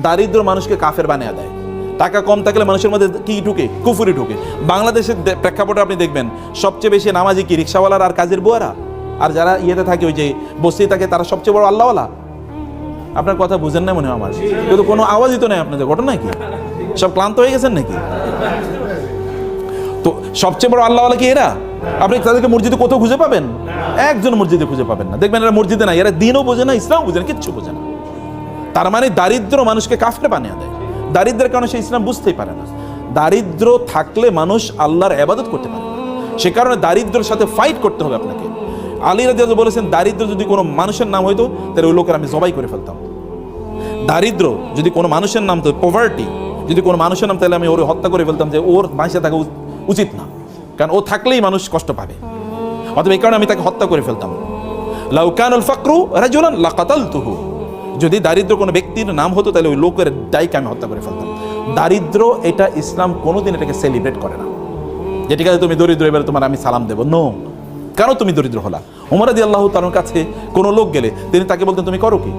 দারিদ্র মানুষকে কাফের বানিয়ে দেয়। টাকা কম থাকলে মানুষের মধ্যে কি ঢুকে? কুফুরি ঢুকে। বাংলাদেশের প্রেক্ষাপটে আপনি দেখবেন সবচেয়ে বেশি নামাজি কি রিক্সাওয়ালার আর কাজের বুয়ারা, আর যারা ইয়েতে থাকে ওই যে বস্তি থাকে তারা সবচেয়ে বড় আল্লাহওয়ালা। আপনার কথা বুঝেন না মনে হয় আমার, কিন্তু কোনো আওয়াজই তো নেই আপনাদের, ঘটনা কি? সব ক্লান্ত হয়ে গেছেন নাকি? তো সবচেয়ে বড় আল্লাহওয়ালা কি এরা? আপনি তাদেরকে মসজিদে কোথাও খুঁজে পাবেন? একজন মসজিদে খুঁজে পাবেন না। দেখবেন এরা মসজিদে না, এরা দিনও বোঝে না, ইসলাম বোঝে না, কিচ্ছু বোঝে না। তার মানে দারিদ্র মানুষকে কাফের বানিয়ে দেয়। দারিদ্রের কারণে সে ইসলাম বুঝতেই পারে না। দারিদ্র থাকলে মানুষ আল্লাহর ইবাদত করতে পারে না। সে কারণে দারিদ্রের সাথে ফাইট করতে হবে আপনাকে। আলী রাদিয়াল্লাহু বলেছেন, দারিদ্র যদি কোনো মানুষের নাম হইতো তাহলে ওই লোকের আমি জবাই করে ফেলতাম। দারিদ্র যদি কোনো মানুষের নাম, তো পভার্টি যদি কোনো মানুষের নাম, তাহলে আমি ওর হত্যা করে ফেলতাম, যে ওর বাঁচে থাকা উচিত না, কারণ ও থাকলেই মানুষ কষ্ট পাবে। অতএব এই কারণে আমি তাকে হত্যা করে ফেলতাম। লাউ কানাল ফাকরু রাজুলান লাকাতালতুহু, যদি দারিদ্র কোনো ব্যক্তির নাম হতো তাহলে ওই লোকের দায়কে আমি হত্যা করে ফেলতাম। দারিদ্র এটা ইসলাম কোনোদিন এটাকে সেলিব্রেট করে না, যে ঠিক আছে তুমি দরিদ্র এবারে তোমার আমি সালাম দেবো। নো, কেন তুমি দরিদ্র হলা? ওমর রাদিয়াল্লাহু তাআলার কাছে কোনো লোক গেলে তিনি তাকে বলতেন তুমি করো কি?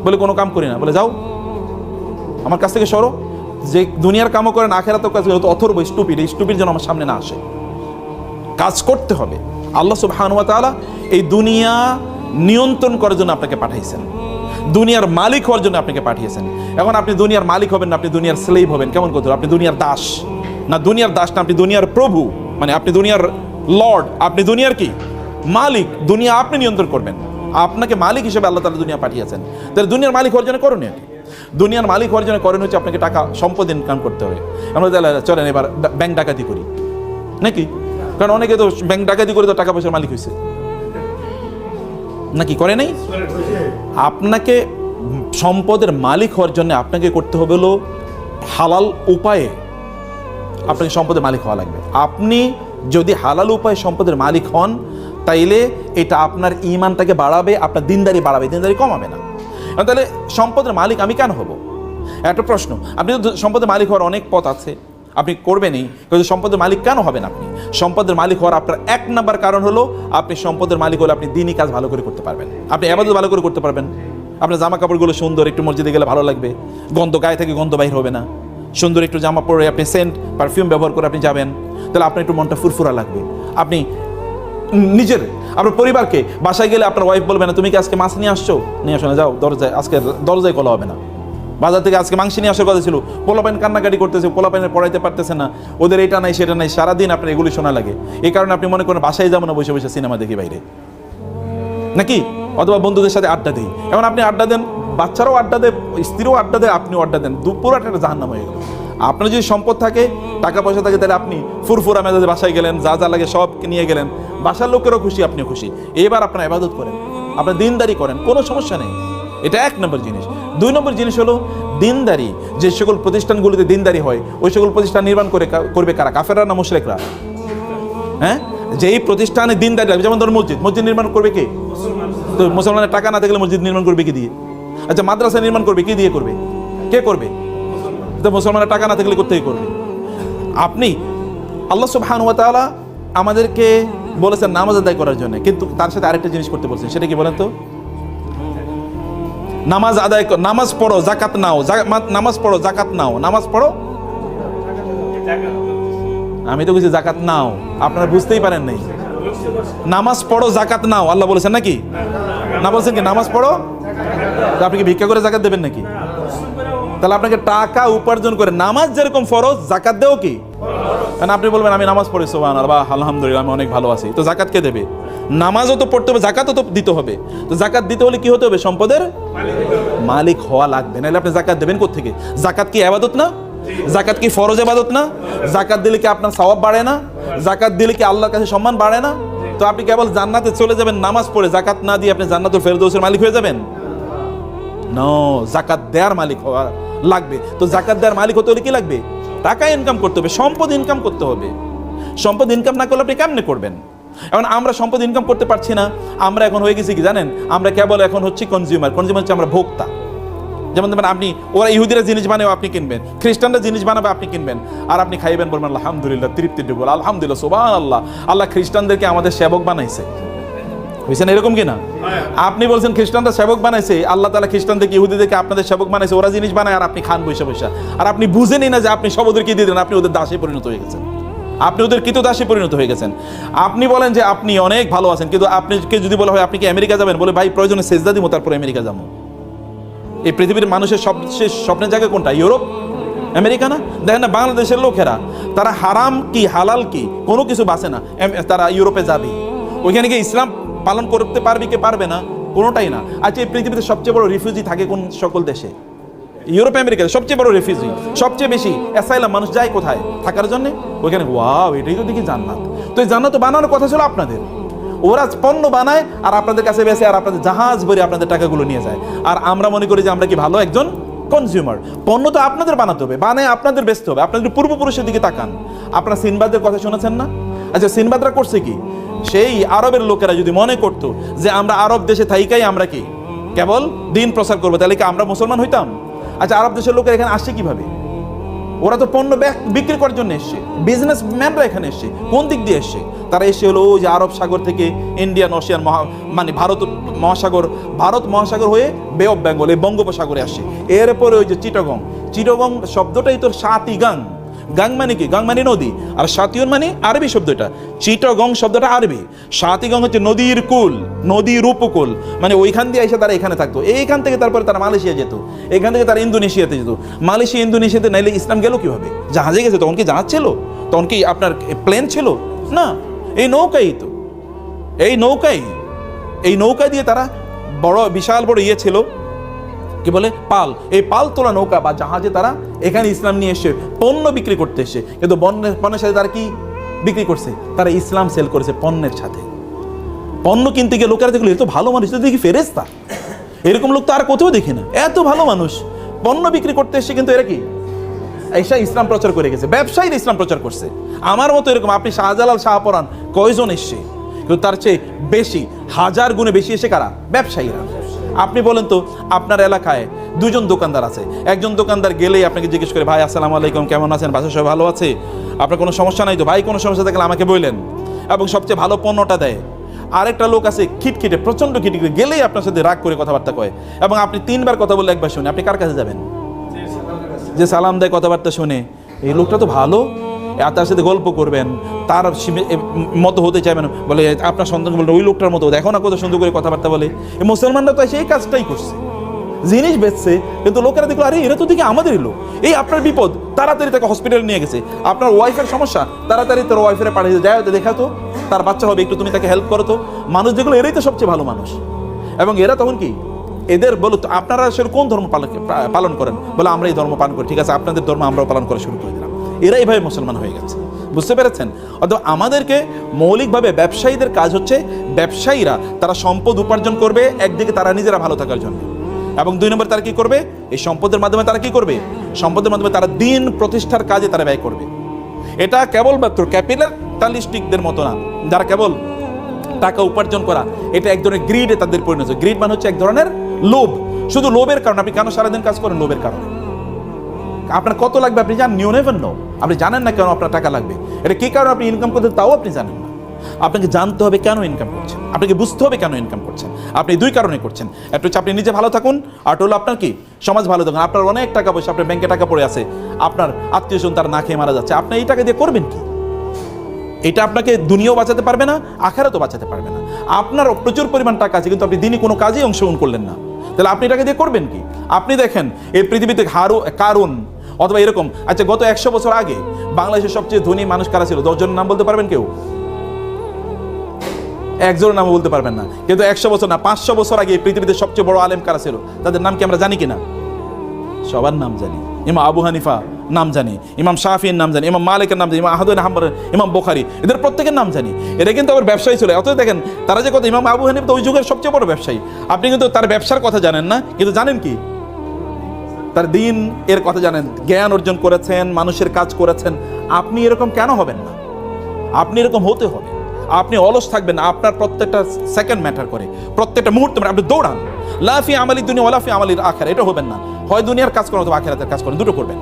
বলে কোনো কাম করি না। বলে যাও আমার কাছ থেকে সরো, যে দুনিয়ার কামও করেন আখেরাতেও কাজ করে, অথর্ব স্টুপিড, এই স্টুপিড যেন আমার সামনে না আসে। কাজ করতে হবে। আল্লাহ সুবহানাহু ওয়া তাআলা এই দুনিয়া নিয়ন্ত্রণ করার জন্য আপনাকে পাঠাইছেন, দুনিয়ার মালিক হওয়ার জন্য আপনাকে পাঠিয়েছেন। এখন আপনি দুনিয়ার মালিক হবেন না, আপনি দুনিয়ার স্লেভ হবেন। কেমন করতে? আপনি দুনিয়ার দাস না, দুনিয়ার দাস না, আপনি দুনিয়ার প্রভু, মানে আপনি দুনিয়ার লর্ড, আপনি দুনিয়ার কি মালিক। দুনিয়া আপনি নিয়ন্ত্রণ করবেন, আপনাকে মালিক হিসেবে আল্লাহ তাআলা দুনিয়া পাঠিয়েছেন। তাহলে দুনিয়ার মালিক হওয়ার জন্য করণীয় কি? দুনিয়ার মালিক হওয়ার জন্য করণীয় হচ্ছে আপনাকে টাকা সম্পদ ইনকাম করতে হবে। আমরা চলেন এবার ব্যাংক ডাকাতি করি নাকি? কারণ অনেকে তো ব্যাংক ডাকাতি করে তো টাকা পয়সার মালিক হয়েছে নাকি? করে নাই? আপনাকে সম্পদের মালিক হওয়ার জন্য আপনাকে করতে হবে হলো হালাল উপায়ে আপনাকে সম্পদের মালিক হওয়া লাগবে। আপনি যদি হালাল উপায়ে সম্পদের মালিক হন তাইলে এটা আপনার ঈমানটাকে বাড়াবে, আপনার দিনদারি বাড়াবে, দিনদারি কমাবে না। তাহলে সম্পদের মালিক আমি কেন হব? একটা প্রশ্ন। আপনি তো সম্পদের মালিক হওয়ার অনেক পথ আছে, আপনি করবেনই, কিন্তু সম্পদের মালিক কেন হবেন? আপনি সম্পদের মালিক হওয়ার আপনার এক নাম্বার কারণ হলো আপনি সম্পদের মালিক হলে আপনি দিনই কাজ ভালো করে করতে পারবেন, আপনি ইবাদত ভালো করে করতে পারবেন। আপনার জামা কাপড়গুলো সুন্দর, একটু মসজিদে গেলে ভালো লাগবে, গন্ধ গায়ে থেকে গন্ধ বাইর হবে না। সুন্দর একটু জামা পরে আপনি সেন্ট পারফিউম ব্যবহার করে আপনি যাবেন, তাহলে আপনার একটু মনটা ফুরফুরা লাগবে। আপনি নিজের আপনার পরিবারকে বাসায় গেলে আপনার ওয়াইফ বলবে না তুমি কি আজকে মাছ নিয়ে আসছো? নিয়ে আসো না, যাও দরজায়, আজকে দরজায় কলা হবে না। বাজার থেকে আজকে মাংস নিয়ে আসার কথা ছিল, পোলাপাইন কান্নাকাটি করতেছে, পোলাপাইনের পড়াইতে পারতেছে না, ওদের এটা নাই সেটা নাই, সারাদিন আপনার এগুলি শোনা লাগে। এই কারণে আপনি মনে করেন বাসায় যাবো না, বসে বসে সিনেমা দেখি বাইরে নাকি, অথবা বন্ধুদের সাথে আড্ডা দিই। এখন আপনি আড্ডা দেন, বাচ্চারাও আড্ডা দেয়, স্ত্রীও আড্ডা দেয়, আপনিও আড্ডা দেন, পুরো একটা জাহান্নাম হয়ে গেল। আপনার যদি সম্পদ থাকে, টাকা পয়সা থাকে, তাহলে আপনি ফুরফুরা মেজাজে বাসায় গেলেন, যা যা লাগে সব নিয়ে গেলেন, বাসার লোকেরও খুশি, আপনিও খুশি। এবার আপনার ইবাদত করেন, আপনার দিনদারি করেন, কোনো সমস্যা নেই। এটা এক নম্বর জিনিস। দুই নম্বর জিনিস হলো দিনদারি। যে সকল প্রতিষ্ঠানগুলোতে দিনদারি হয় ওই সকল প্রতিষ্ঠান নির্মাণ করবে কারা? কাফেররা না মুশরিকরা? হ্যাঁ, যেই প্রতিষ্ঠানে দিনদারি লাগবে, যেমন ধরুন মসজিদ নির্মাণ করবে কে? তো মুসলমানের টাকা না থাকলে মসজিদ নির্মাণ করবে কি দিয়ে? আচ্ছা, মাদ্রাসা নির্মাণ করবে কি দিয়ে করবে? কে করবে? তো মুসলমানের টাকা না থাকলে কোত্থেকে করবে? আপনি আল্লাহ সুবহানাহু ওয়া তাআলা আমাদেরকে বলেছেন নামাজ আদায় করার জন্য, কিন্তু তার সাথে আরেকটা জিনিস করতে বলছেন, সেটা কি বলেন তো? নামাজ আদায়, নামাজ পড়ো যাকাত নাও, নামাজ পড়ো যাকাত নাও, নামাজ পড়ো। আমি তো কিছু জাকাত নাও, আপনারা বুঝতেই পারেন নাই। নামাজ পড়ো জাকাত নাও আল্লাহ বলেছেন নাকি? না বলছেন কি নামাজ পড়ো? আপনি কি ভিক্ষা করে জাকাত দেবেন নাকি? তাহলে আপনাকে টাকা উপার্জন করে নামাজ যেরকম ফরজ, জাকাত দেও কি? কারণ আপনি বলবেন আমি নামাজ পড়ি সুবহানাল্লাহ, আলহামদুলিল্লাহ, আমি অনেক ভালো আছি, তো জাকাত কে দেবে? নামাজও তো পড়তে হবে, জাকাতও তো দিতে হবে। তো জাকাত দিতে হলে কি হতে হবে? সম্পদের মালিক হওয়া লাগবে, নাহলে আপনি জাকাত দেবেন কোত্থেকে? জাকাত কি ইবাদত না? জাকাত কি ফরজ ইবাদত না? জাকাত দিলে কি আপনার সওয়াব বাড়ে না? জাকাত দিলে কি আল্লাহর কাছে সম্মান বাড়ে না? তো আপনি কেবল জান্নাতে চলে যাবেন নামাজ পড়ে, জাকাত না দিয়ে আপনি জান্নাতুল ফেরদৌসের মালিক হয়ে যাবেন? নো, জাকাত দেওয়ার মালিক হওয়া লাগবে। তো জাকাত দেওয়ার মালিক হতে হলে কি লাগবে? টাকা ইনকাম করতে হবে, সম্পদ ইনকাম করতে হবে। সম্পদ ইনকাম না করলে আপনি কেমনে করবেন? এখন আমরা সম্পদ ইনকাম করতে পারছি না, আমরা এখন হয়ে গেছি কি জানেন? আমরা কেবল এখন হচ্ছে কনজিউমার হচ্ছে আমরা ভোক্তা। যেমন দেখবেন আপনি, ওরা ইহুদিরা জিনিস বানাবে আপনি কিনবেন, খ্রিস্টানরা জিনিস বানাবে আপনি কিনবেন, আর আপনি খাইবেন, বলবেন আলহামদুলিল্লাহ, তৃপ্তি বল আলহামদুলিল্লাহ, সুবহানাল্লাহ, আল্লাহ খ্রিস্টানদেরকে আমাদের সেবক বানাইছে। বুঝছেন এরকম কি না? আপনি বলছেন খ্রিস্টানরা সেবক বানাইছে, আল্লাহ তাআলা খ্রিস্টানদেরকে ইহুদিদেরকে আপনাদের সেবক বানাইছে, ওরা জিনিস বানায় আর আপনি খান বৈশা বৈশা, আর আপনি বুঝেনই না যে আপনি সব ওদেরকে দিয়ে দেন, আপনি ওদের দাসে পরিণত হয়ে গেছেন, আপনি ওদের কৃতদাসে পরিণত হয়ে গেছেন। আপনি বলেন যে আপনি অনেক ভালো আছেন, কিন্তু আপনাকে যদি বলা হয় আপনি কি আমেরিকা যাবেন, বলে ভাই প্রয়োজনে সেজদা দিব তারপরে আমেরিকা যাবো। এই পৃথিবীর মানুষের সবচেয়ে স্বপ্নের জায়গা কোনটা? ইউরোপ, আমেরিকা না? দেখেন না বাংলাদেশের লোকেরা, তারা হারাম কি হালাল কি কোনো কিছু বাঁচে না, তারা ইউরোপে যাবে, ওইখানে গিয়ে ইসলাম পালন করতে পারবে কি পারবে না, কোনোটাই না। আচ্ছা, এই পৃথিবীতে সবচেয়ে বড় রিফিউজি থাকে কোন সকল দেশে? ইউরোপ আমেরিকাতে সবচেয়ে বড় রিফিউজি, সবচেয়ে বেশি অ্যাসাইলাম মানুষ যায় কোথায় থাকার জন্য? ওইখানে। ওয়াও, এটাই তো দেখি জান্নাত। তো এই জান্নাত বানানোর কথা ছিল আপনাদের, ওরা পণ্য বানায় আর আপনাদের কাছে বেসে আর আপনাদের জাহাজ ভরে আপনাদের টাকাগুলো নিয়ে যায়, আর আমরা মনে করি যে আমরা কি ভালো একজন কনজিউমার। পণ্য তো আপনাদের বানাতে হবে, বানায় আপনাদের বেচতে হবে। আপনাদের পূর্বপুরুষের দিকে তাকান, আপনারা সিনবাদের কথা শুনেছেন না? আচ্ছা, সিনবাদরা করছে কি? সেই আরবের লোকেরা যদি মনে করতো যে আমরা আরব দেশে থাইকাই আমরা কি কেবল দিন প্রচার করবো, তাহলে কি আমরা মুসলমান হইতাম? আচ্ছা, আরব দেশের লোকেরা এখানে আসছে কিভাবে? ওরা তো পণ্য বিক্রি করার জন্য এসছে, বিজনেসম্যানরা এখানে এসছে। কোন দিক দিয়ে এসছে? তারা এসে হলো ওই যে আরব সাগর থেকে ইন্ডিয়ান ওশিয়ান মানে ভারত মহাসাগর হয়ে বে অফ বেঙ্গল এই বঙ্গোপসাগরে আসছে। এরপরে ওই যে চিটগং শব্দটাই তো সাতিগাং। গাং মানে কি? গাং মানে নদী, আর সাতিউন মানে আরবি শব্দ। এটা চিটগং শব্দটা আরবি, সাতিগং হচ্ছে নদীর কুল, নদীর উপকূল, মানে ওইখান দিয়ে এসে তারা এখানে থাকতো। এইখান থেকে তারপরে তারা মালয়েশিয়া যেত, এখান থেকে তারা ইন্দোনেশিয়াতে যেত। মালয়েশিয়া ইন্দোনেশিয়াতে নাইলে ইসলাম গেল কিভাবে? জাহাজে গেছে। তখন কি জাহাজ ছিল? তখন কি আপনার প্লেন ছিল? না, এই নৌকাই তো, এই নৌকা দিয়ে তারা বড় বিশাল বড় ইয়ে ছিল কি বলে পাল, এই পাল তোলা নৌকা বা জাহাজে তারা এখানে ইসলাম নিয়ে এসে পণ্য বিক্রি করতে এসে। কিন্তু পণ্যের সাথে তারা কি বিক্রি করছে? তারা ইসলাম সেল করেছে পণ্যের সাথে। পণ্য কিনতে গিয়ে লোকেরা দেখলো এত ভালো মানুষ, তো দেখি ফেরেশতা, এরকম লোক তো আর কোথাও দেখি না। এত ভালো মানুষ পণ্য বিক্রি করতে এসে, কিন্তু এরা কি এসা ইসলাম প্রচার করে গেছে। ব্যবসায়ীরা ইসলাম প্রচার করছে। আমার মতো এরকম আপনি শাহজালাল শাহপরান কয়জন এসছে? কিন্তু তার চেয়ে বেশি, হাজার গুণে বেশি এসে কারা? ব্যবসায়ীরা। আপনি বলেন তো, আপনার এলাকায় দুজন দোকানদার আছে, একজন দোকানদার গেলেই আপনাকে জিজ্ঞেস করে, ভাই আসসালামু আলাইকুম, কেমন আছেন, বাসা সবাই ভালো আছে, আপনার কোনো সমস্যা নাই তো? ভাই কোনো সমস্যা থাকলে আমাকে বললেন, এবং সবচেয়ে ভালো পণ্যটা দেয়। আরেকটা লোক আছে খিটখিটে, প্রচন্ড খিটখিটে, গেলেই আপনার সাথে রাগ করে কথাবার্তা কয়, এবং আপনি 3 বার কথা বললে 1 বার শুনে, আপনি কার কাছে যাবেন? যে সালাম দেয়, কথাবার্তা শুনে, এই লোকটা তো ভালো, তার সাথে গল্প করবেন, তার মতো হতে চাইবেন, বলে আপনার সন্তানকে বলবেন ওই লোকটার মতো, দেখো না কত সুন্দর করে কথাবার্তা বলে। এই মুসলমানরা তো সেই কাজটাই করছে, জিনিস বেচছে, কিন্তু লোকেরা দেখলো আরে এরা তো দেখি আমাদেরই লোক। এই আপনার বিপদ, তাড়াতাড়ি তাকে হসপিটালে নিয়ে গেছে। আপনার ওয়াইফের সমস্যা, তাড়াতাড়ি তোর ওয়াইফের পাঠিয়ে যায়, দেখা তো তার বাচ্চা হবে, একটু তুমি তাকে হেল্প করো তো। মানুষ যেগুলো, এরাই তো সবচেয়ে ভালো মানুষ। এবং এরা তখন কি, এদের বলো তো আপনারা আসলে কোন ধর্ম পালন করেন? বলে আমরা এই ধর্ম পালন করি। ঠিক আছে, আপনাদের ধর্ম আমরাও পালন করা শুরু করে দিলাম। এরা এইভাবে মুসলমান হয়ে গেছে। বুঝতে পেরেছেন? অথবা আমাদেরকে মৌলিকভাবে ব্যবসায়ীদের কাজ হচ্ছে, ব্যবসায়ীরা তারা সম্পদ উপার্জন করবে, একদিকে তারা নিজেরা ভালো থাকার জন্য, এবং 2 নম্বর তারা কি করবে? এই সম্পদের মাধ্যমে তারা কি করবে? সম্পদের মাধ্যমে তারা দিন প্রতিষ্ঠার কাজে তারা ব্যয় করবে। এটা কেবলমাত্র ক্যাপিটালিস্টিকদের মতো না, যারা কেবল টাকা উপার্জন করা, এটা এক ধরনের গ্রিডে তাদের পরিণত। গ্রিড মানে হচ্ছে এক ধরনের লোভ। শুধু লোভের কারণে আপনি কেন সারাদিন কাজ করেন? লোভের কারণে। আপনার কত লাগবে আপনি জানেন? You never know. আপনি জানেন না কেন আপনার টাকা লাগবে, এটা কি কারণে আপনি ইনকাম করতে, তাও আপনি জানেন না। আপনাকে জানতে হবে কেন ইনকাম করছেন, আপনাকে বুঝতে হবে কেন ইনকাম করছেন। আপনি 2 কারণে করছেন, একটা হচ্ছে আপনি নিজে ভালো থাকুন, আর হলো আপনার কি সমাজ ভালো থাকুন। আপনার অনেক টাকা পয়সা, আপনার ব্যাংকে টাকা পড়ে আছে, আপনার আত্মীয়স্বজন তারা না খেয়ে মারা যাচ্ছে, আপনি এই টাকা দিয়ে করবেন কি? এটা আপনাকে দুনিয়াও বাঁচাতে পারবে না, আখেরাতও বাঁচাতে পারবে না। আপনার প্রচুর পরিমাণ টাকা আছে, কিন্তু আপনি দিনই কোনো কাজেই অংশগ্রহণ করলেন না, তাহলে আপনি টাকা দিয়ে করবেন কি? আপনি দেখেন এই পৃথিবীতে কারুন অথবা এরকম, আচ্ছা গত 100 বছর আগে বাংলাদেশের সবচেয়ে ধনী মানুষ কারা ছিল? 10 জনের নাম বলতে পারবেন কেউ? 1 জনের নাম বলতে পারবেন না। কিন্তু 100 বছর না, 500 বছর আগে এই পৃথিবীতে সবচেয়ে বড় আলেম কারা ছিল? তাদের নাম কি আমরা জানি কিনা? সবার নাম জানি। ইমাম আবু হানিফা নাম জানি, ইমাম শাফির নাম জানি, ইমাম মালিকের নাম জানি, ইমাম আহমদ বিন হাম্বল, ইমাম বুখারী, এদের প্রত্যেকের নাম জানি। এরা কিন্তু আবার ব্যবসায়ী ছিল। অতএব দেখেন তারা যে কথা, ইমাম আবু হানিফা তো ওই যুগের সবচেয়ে বড় ব্যবসায়ী। আপনি কিন্তু তার ব্যবসার কথা জানেন না, কিন্তু জানেন কি? তার দিন এর কথা জানেন, জ্ঞান অর্জন করেছেন, মানুষের কাজ করেছেন। আপনি এরকম কেন হবেন না? আপনি এরকম হতে হবে। আপনি অলস থাকবেন না, আপনার প্রত্যেকটা সেকেন্ড ম্যাটার করে, প্রত্যেকটা মুহূর্ত আপনি দৌড়ান। লাফি আমালি দুনিয়া ওয়ালাফি আমালির আখিরা, এটা হবেন না। হয় দুনিয়ার কাজ করেন অথবা আখিরাতের কাজ করেন, দুটো করবেন।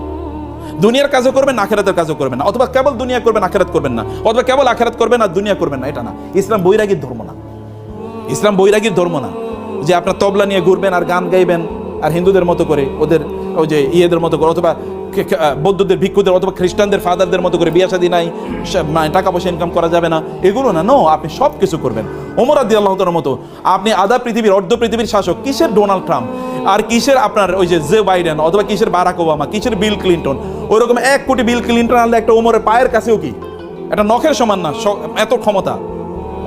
দুনিয়ার কাজও করবেন, আখিরাতের কাজও করবেন না, অথবা কেবল দুনিয়া করবেন আখিরাত করবেন না, অথবা কেবল আখিরাত করবেন আর দুনিয়া করবেন না। এটা না, ইসলাম বৈরাগীর ধর্ম না। ইসলাম বৈরাগীর ধর্ম না যে আপনার তবলা নিয়ে ঘুরবেন আর গান গাইবেন আর হিন্দুদের মতো করে ওদের ওই যে ইয়েদের মতো করে, অথবা বৌদ্ধদের ভিক্ষুদের অথবা খ্রিস্টানদের ফাদারদের মতো করে বিয়ে শাদী নাই, টাকা পয়সা ইনকাম করা যাবে না, এগুলো না। নো, আপনি সব কিছু করবেন ওমর রাদিয়াল্লাহু তাআলার মতো। আপনি আধা পৃথিবীর অর্ধ পৃথিবীর শাসক, কিসের ডোনাল্ড ট্রাম্প আর কিসের আপনার ওই যে জো বাইডেন অথবা কিসের বারাক ওবামা, কিসের বিল ক্লিন্টন, ওইরকম 1 কোটি বিল ক্লিন্টন আনলে একটা ওমরের পায়ের কাছেও কি একটা নখের সমান না, এত ক্ষমতা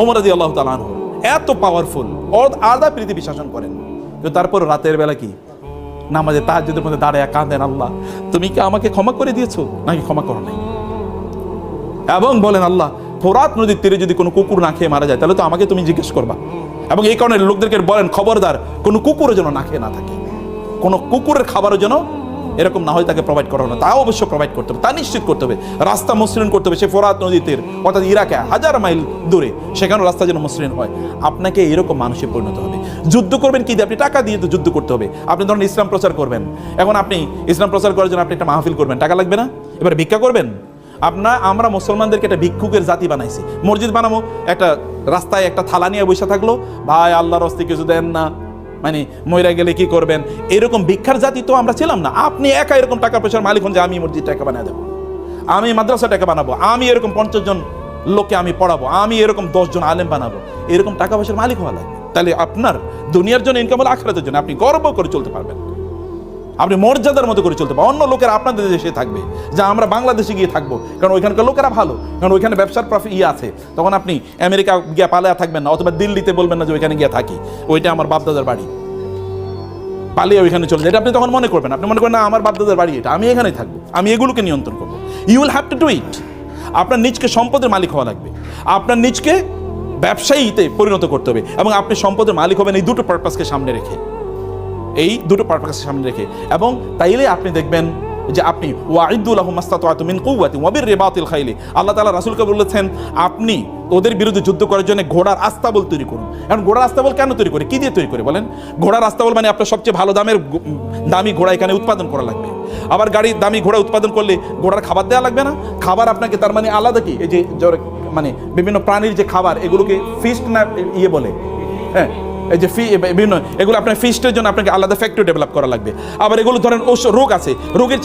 ওমর রাদিয়াল্লাহু তাআলা আনহু, এত পাওয়ারফুল, আধা পৃথিবী শাসন করেন। কিন্তু তারপর রাতের বেলা কি নামাজে তাহাজ্জুদের মধ্যে দাঁড়ায় কাঁদেন, আল্লাহ তুমি কি আমাকে ক্ষমা করে দিয়েছো নাকি ক্ষমা করো নাই, এবং বলেন আল্লাহ ফোরাত নদীর তীরে যদি কোনো কুকুর না খেয়ে মারা যায় তাহলে তো আমাকে তুমি জিজ্ঞেস করবা, এবং এই কারণে লোকদেরকে বলেন খবরদার কোনো কুকুরের যেন না খেয়ে না থাকে, কোনো কুকুরের খাবারের জন্য এরকম না হয় তাকে প্রোভাইড করা না, তা অবশ্য প্রোভাইড করতে হবে, তা নিশ্চিত করতে হবে, রাস্তা মসৃণ করতে হবে। সে ফোরাত নদীর তীর অর্থাৎ ইরাকে 1000 মাইল দূরে, সেখানে রাস্তা যেন মসৃণ হয়। আপনাকে এরকম মানুষে পরিণত হবে। যুদ্ধ করবেন কি দিয়ে? আপনি টাকা দিয়ে তো যুদ্ধ করতে হবে। আপনি ধরুন ইসলাম প্রচার করবেন, এখন আপনি ইসলাম প্রচার করার জন্য আপনি একটা মাহফিল করবেন, টাকা লাগবে না? এবার ভিক্ষা করবেন? আমরা মুসলমানদেরকে একটা ভিক্ষুকের জাতি বানাইছি। মসজিদ বানাবো, একটা রাস্তায় একটা থালা নিয়ে বসে থাকলো, ভাই আল্লাহর রাস্তায় কিছু দেন না, মানে মইরা গেলে কি করবেন, এরকম ভিক্ষার জাতি তো আমরা ছিলাম না। আপনি একা এরকম টাকা পয়সার মালিক হন যে আমি মসজিদ টাকা বানিয়ে দেবো, আমি মাদ্রাসা টাকা বানাবো, আমি এরকম 50 জন লোককে আমি পড়াবো, আমি এরকম 10 জন আলেম বানাবো, এরকম টাকা পয়সার মালিক হওয়া লাগবে। তাহলে আপনার দুনিয়ার জন্য ইনকাম হলো, আখিরাতের জন্য আপনি গর্ব করে চলতে পারবেন, আপনি মর্যাদার মতো করে চলতে পারবেন। অন্য লোকেরা আপনাদের দেশে থাকবে, যা আমরা বাংলাদেশে গিয়ে থাকবো, কারণ ওইখানকার লোকেরা ভালো, কারণ ওইখানে ব্যবসার প্রফিট আছে। তখন আপনি আমেরিকা গিয়ে পালিয়ে থাকবেন না, অথবা দিল্লিতে বলবেন না যে ওইখানে গিয়ে থাকি, ওইটা আমার বাপদাদার বাড়ি, পালিয়ে ওইখানে চলে যায়, এটা আপনি তখন মনে করবেন। আপনি মনে করেন না আমার বাপদাদার বাড়ি এটা, আমি এখানেই থাকবো, আমি এগুলোকে নিয়ন্ত্রণ করবো। You will have to do it. আপনার নিজকে সম্পদের মালিক হওয়া লাগবে, আপনার নিজকে ব্যবসায়ীতে পরিণত করতে হবে, এবং আপনি সম্পদের মালিক হবেন এই দুটো পারপাসকে সামনে রেখে, এই দুটো পারপাসকে সামনে রেখে। এবং তাইলে আপনি দেখবেন যে আপনি ওয়াইদু লাহুম মাসতাতাতু মিন কুওয়াতিন ওয়া বিররিবাতিল খাইলি, আল্লাহ তাআলা রাসূলকে বলেছেন আপনি ওদের বিরুদ্ধে যুদ্ধ করার জন্য ঘোড়ার আস্তাবল তৈরি করুন। এখন ঘোড়ার আস্তাবল কেন তৈরি করে, কি দিয়ে তৈরি করে বলেন? ঘোড়ার আস্তাবল মানে আপনার সবচেয়ে ভালো দামি ঘোড়া এখানে উৎপাদন করা লাগবে। আবার গাড়ির দামি ঘোড়া উৎপাদন করলে ঘোড়ার খাবার দেওয়া লাগবে না, খাবার আপনাকে তার মানে আলাদা কি, এই যে মানে বিভিন্ন প্রাণীর যে খাবার, এগুলোকে ফিস্ট না ইয়ে বলে, হ্যাঁ এই যে বিভিন্ন এগুলো আপনার ফিস্টের জন্য আপনাকে আলাদা ফ্যাক্টরি ডেভেলপ করা লাগবে। আবার এগুলো ধরেন রোগ আছে, রোগের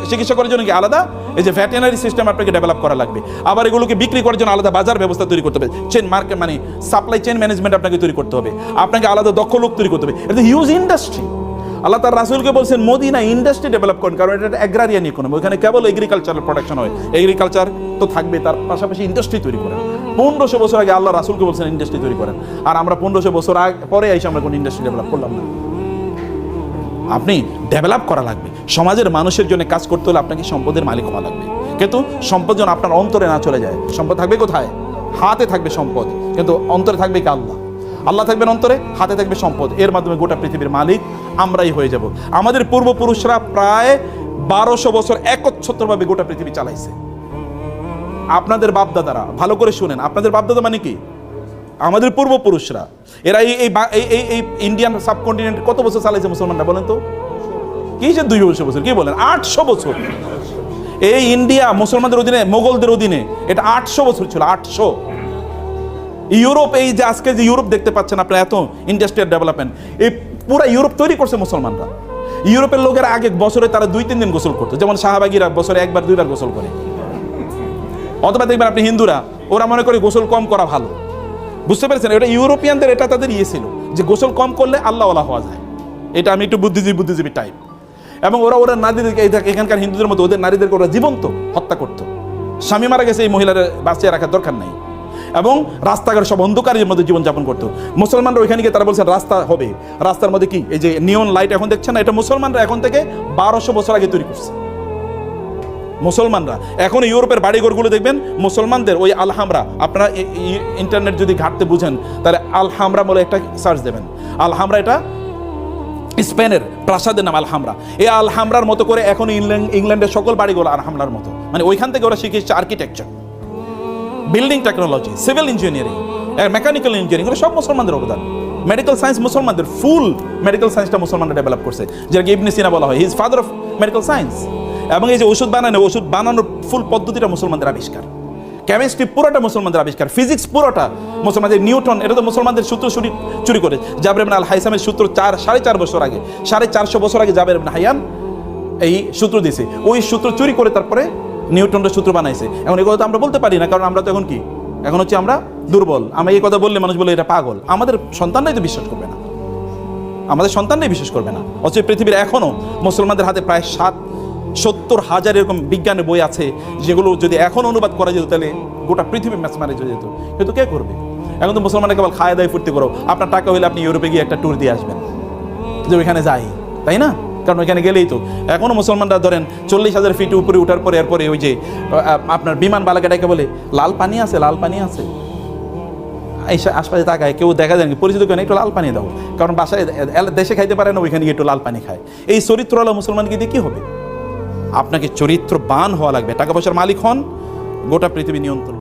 চিকিৎসা করার জন্য কি আলাদা এই যে ভেটেরিনারি সিস্টেম আপনাকে ডেভেলপ করা লাগবে। আবার এগুলোকে বিক্রি করার জন্য আলাদা বাজার ব্যবস্থা তৈরি করতে হবে, চেন মার্কেট মানে সাপ্লাই চেন ম্যানেজমেন্ট আপনাকে তৈরি করতে হবে, আপনাকে আলাদা দক্ষ লোক তৈরি করতে হবে। এটা হিউজ ইন্ডাস্ট্রি। আল্লাহ তার রাসূলকে বলছেন মদিনা ইন্ডাস্ট্রি ডেভেলপ করেন, কারণ এটা অ্যাগ্রারিয়ান ইকোনমি, ওখানে কেবল এগ্রিকালচারাল প্রোডাকশন হয়, এগ্রিকালচার তো থাকবে, তার পাশাপাশি ইন্ডাস্ট্রি তৈরি করেন। 1500 বছর আগে আল্লাহ রাসূলকে বলছেন ইন্ডাস্ট্রি তৈরি করেন, আর আমরা 1500 বছর পরে এসে আমরা কোনো ইন্ডাস্ট্রি ডেভেলপ করলাম না। আপনি ডেভেলপ করা লাগবে, সমাজের মানুষের জন্য কাজ করতে হলে আপনাকে সম্পদের মালিক হওয়া লাগবে। কিন্তু সম্পদ যেন আপনার অন্তরে না চলে যায়। সম্পদ থাকবে কোথায়? হাতে থাকবে সম্পদ, কিন্তু অন্তরে থাকবে কি আল্লাহ। আল্লাহ থাকবেন অন্তরে, হাতে থাকবে সম্পদ, এর মাধ্যমে গোটা পৃথিবীর মালিক আমরাই হয়ে যাব। আমাদের পূর্বপুরুষরা প্রায় 1200 বছর একচ্ছত্রভাবে গোটা পৃথিবী চালাইছে। আপনাদের বাপদাদারা, ভালো করে শুনেন, আপনাদের বাপদাদা মানে কি? আমাদের পূর্বপুরুষরা, এরা এই ইন্ডিয়ান সাবকন্টিনেন্ট কত বছর চালাইছে মুসলমানরা বলেন তো? কি যে 200 বছর, কি বলেন 800 বছর। এই ইন্ডিয়া মুসলমানদের অধীনে, মোগলদের অধীনে, এটা 800 বছর ছিল, 800। ইউরোপ, এই যে আজকে যে ইউরোপ দেখতে পাচ্ছেন আপনার, এত ইন্ডাস্ট্রিয়াল ডেভেলপমেন্ট, এই পুরো ইউরোপ তৈরি করছে মুসলমানরা। ইউরোপের লোকেরা আগে বছরে তারা 2-3 দিন গোসল করতো, যেমন সাহাবাগীরা বছরে 1-2 বার গোসল করে। অথবা দেখবেন আপনি হিন্দুরা, ওরা মনে করে গোসল কম করা ভালো, বুঝতে পেরেছেন? এটা ইউরোপিয়ানদের, এটা তাদের ইয়ে ছিল যে গোসল কম করলে আল্লাহওয়ালা হওয়া যায়। এটা আমি একটু বুদ্ধিজীবী টাইপ। এবং ওরা নারীদেরকে, এখানকার হিন্দুদের মতো ওদের নারীদেরকে ওরা জীবন্ত হত্যা করতো। স্বামী মারা গেছে, এই মহিলার বাঁচিয়ে রাখার দরকার নাই, এবং রাস্তাঘাট সব অন্ধকারের মধ্যে জীবনযাপন করতো। মুসলমানরা ওইখানে গিয়ে তারা বলছেন রাস্তা হবে, রাস্তার মধ্যে কি এই যে নিয়ন লাইট এখন দেখছেন না, এটা মুসলমানরা এখন থেকে 1200 বছর আগে তৈরি করছে। মুসলমানরা এখন ইউরোপের বাড়িঘরগুলো দেখবেন মুসলমানদের, ওই আলহামরা, আপনারা ইন্টারনেট যদি ঘাটতে বুঝেন তাহলে আলহামরা বলে একটা সার্চ দেবেন। আলহামরা এটা স্পেনের প্রাসাদের নাম আলহামরা। এই আলহামরার মতো করে এখন ইংল্যান্ডের সকল বাড়িগুলো আলহামরার মতো, মানে ওইখান থেকে ওরা শিখেছে architecture, building technology, civil engineering, mechanical engineering, সব মুসলমানদের অবদান। মেডিকেল সায়েন্স মুসলমানদের, ফুল মেডিকেল সায়েন্সটা মুসলমানরা ডেভেলপ করছে, যেটাকে ইবনে সিনা বলা হয়, he is father of medical science. এবং এই যে ওষুধ বানানোর ফুল পদ্ধতিটা মুসলমানদের আবিষ্কার, কেমিস্ট্রি পুরোটা মুসলমানদের আবিষ্কার, ফিজিক্স পুরোটা মুসলমানদের, নিউটন এটা তো মুসলমানদের সূত্র চুরি করে। জাবের ইবনে আল হাইসামের সূত্র 4.5 বছর আগে, 450 বছর আগে জাবের ইবনে হাইয়ান এই সূত্র দিয়েছে। ওই সূত্র চুরি করে তারপরে নিউটনের সূত্র বানাইছে। এখন এই কথা তো আমরা বলতে পারি না, কারণ আমরা তো এখন কি, এখন হচ্ছে আমরা দুর্বল। আমরা এই কথা বললে মানুষ বলে এটা পাগল। আমাদের সন্তানরাই তো বিশ্বাস করবে না, আমাদের সন্তানরাই বিশ্বাস করবে না। অথচ পৃথিবীর এখনও মুসলমানদের হাতে প্রায় 70,000 এরকম বিজ্ঞানের বই আছে, যেগুলো যদি এখন অনুবাদ করা যেত তাহলে গোটা পৃথিবী ম্যাচমারেজ হয়ে যেত। কিন্তু কে করবে? এখন তো মুসলমানরা কেবল খায় দায় ফুর্তি করো। আপনার টাকা হলে আপনি ইউরোপে গিয়ে একটা ট্যুর দিয়ে আসবেন, যে ওইখানে যাই, তাই না? কারণ ওইখানে গেলেই তো এখনও মুসলমানরা ধরেন 40,000 ফিট উপরে উঠার পরে এরপরে ওই যে আপনার বিমান বালাকাটাকে বলে লাল পানি আছে, লাল পানি আছে, এই আশপাশে তাকায়, কেউ দেখা যায় পরিচিত কেন, একটু লাল পানি দাও, কারণ বাসায় দেশে খাইতে পারে না, ওইখানে গিয়ে একটু লাল পানি খায়। এই চরিত্রওয়ালা মুসলমানকে দিয়ে কী হবে? আপনাকে চরিত্রবান হওয়া লাগবে, টাকা পয়সার মালিক হন, গোটা পৃথিবী নিয়ন্ত্রণ।